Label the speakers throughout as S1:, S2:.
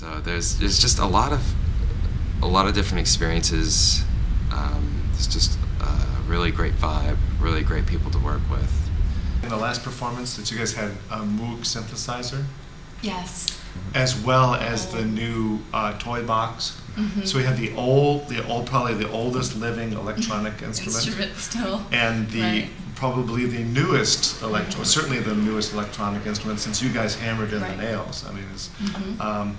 S1: So there's just a lot of different experiences. It's just a really great vibe, really great people to work with.
S2: In the last performance that you guys had a Moog synthesizer,
S3: Yes.
S2: as well as the new toy box.
S3: Mm-hmm.
S2: So we have the old, probably the oldest living electronic instrument,
S3: still.
S2: and
S3: Right.
S2: probably the newest certainly the newest electronic instrument, since you guys hammered in
S3: Right.
S2: the nails. I mean, it's,
S3: Mm-hmm.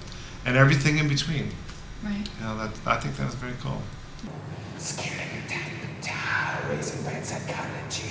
S2: and everything in between.
S3: Right.
S2: You know, I think that's very cool.
S4: Raising by psychology.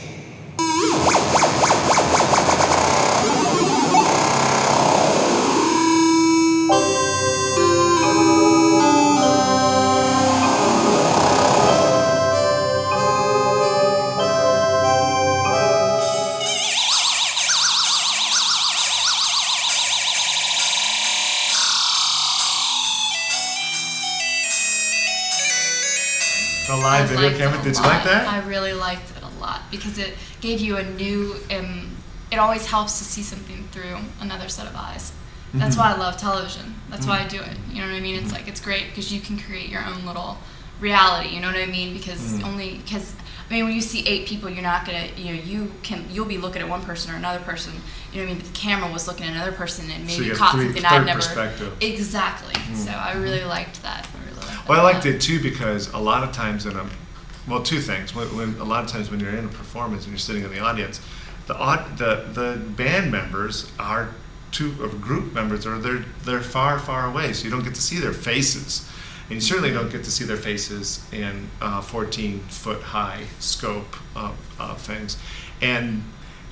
S2: The live video
S3: liked it
S2: camera,
S3: a
S2: did you
S3: lot.
S2: like that?
S3: I really liked it a lot because it gave you a new. It always helps to see something through another set of eyes. That's why I love television. That's why I do it. You know what I mean? It's like it's great because you can create your own little reality. You know what I mean? Because I mean, when you see 8 people, you're not gonna. You'll be looking at one person or another person. You know what I mean? But the camera was looking at another person and
S2: So
S3: maybe
S2: you get
S3: caught something I'd
S2: third
S3: never.
S2: perspective.
S3: Exactly. So I really liked that.
S2: Well, I liked it too because a lot of times two things. When a lot of times when you're in a performance and you're sitting in the audience, the band members are group members, or they're far away, so you don't get to see their faces, and you certainly don't get to see their faces in 14-foot high scope of things, and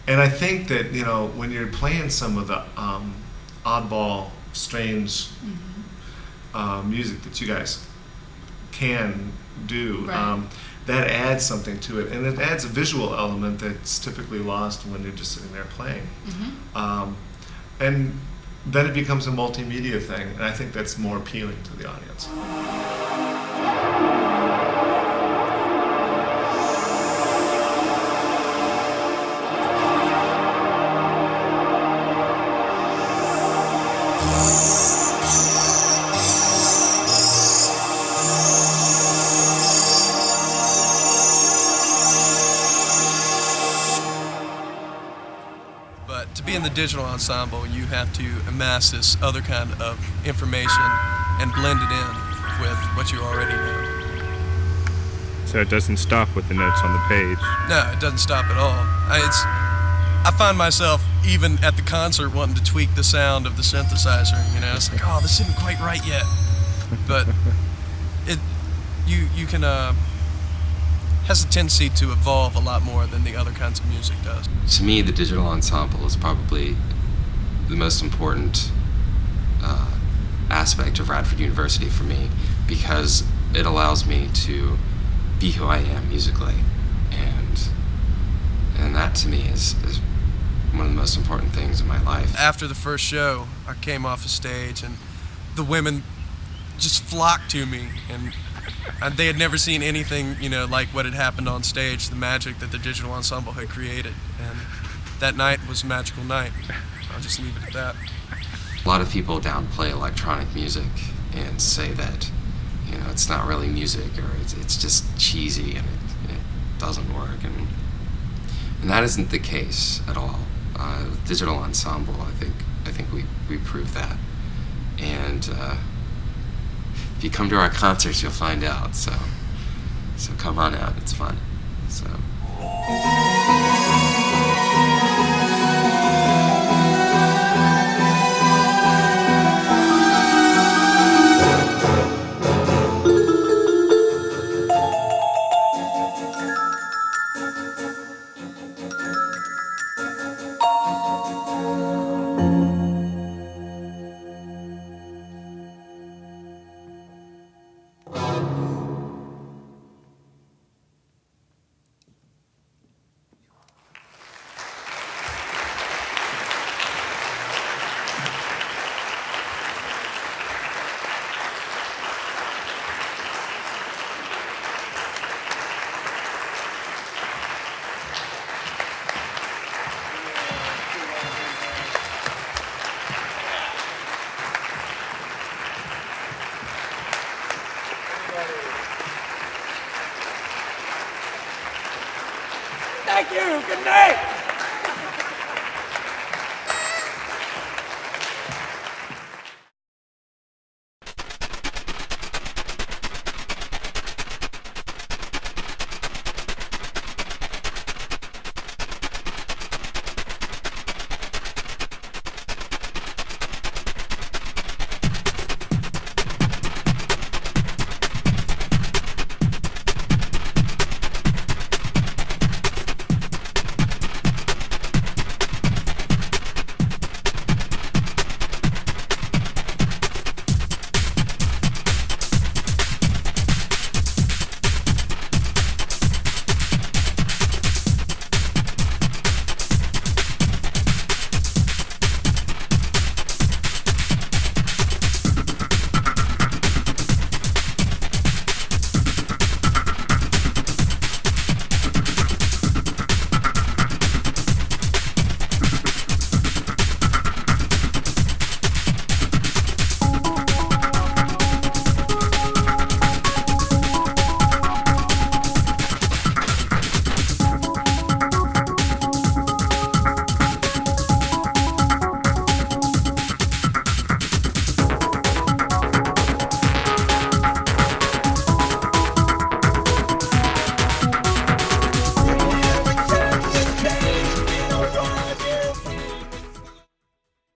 S2: I think that when you're playing some of the oddball, strange music that you guys can do.
S3: Right.
S2: That adds something to it, and it adds a visual element that's typically lost when you're just sitting there playing. And then it becomes a multimedia thing, and I think that's more appealing to the audience.
S5: But to be in the digital ensemble, you have to amass this other kind of information and blend it in with what you already know.
S6: So it doesn't stop with the notes on the page.
S5: No, it doesn't stop at all. I find myself even at the concert wanting to tweak the sound of the synthesizer. It's like, oh, this isn't quite right yet. But you can has a tendency to evolve a lot more than the other kinds of music does.
S1: To me, the digital ensemble is probably the most important aspect of Radford University for me, because it allows me to be who I am musically, and that to me is one of the most important things in my life.
S5: After the first show, I came off the stage and the women just flocked to me, and they had never seen anything, like what had happened on stage, the magic that the digital ensemble had created. And that night was a magical night. I'll just leave it at that.
S1: A lot of people downplay electronic music and say that, it's not really music, or it's just cheesy and it doesn't work. And that isn't the case at all. Digital ensemble, I think we proved that. And if you come to our concerts, you'll find out. So come on out. It's fun. So.
S7: you. Good night.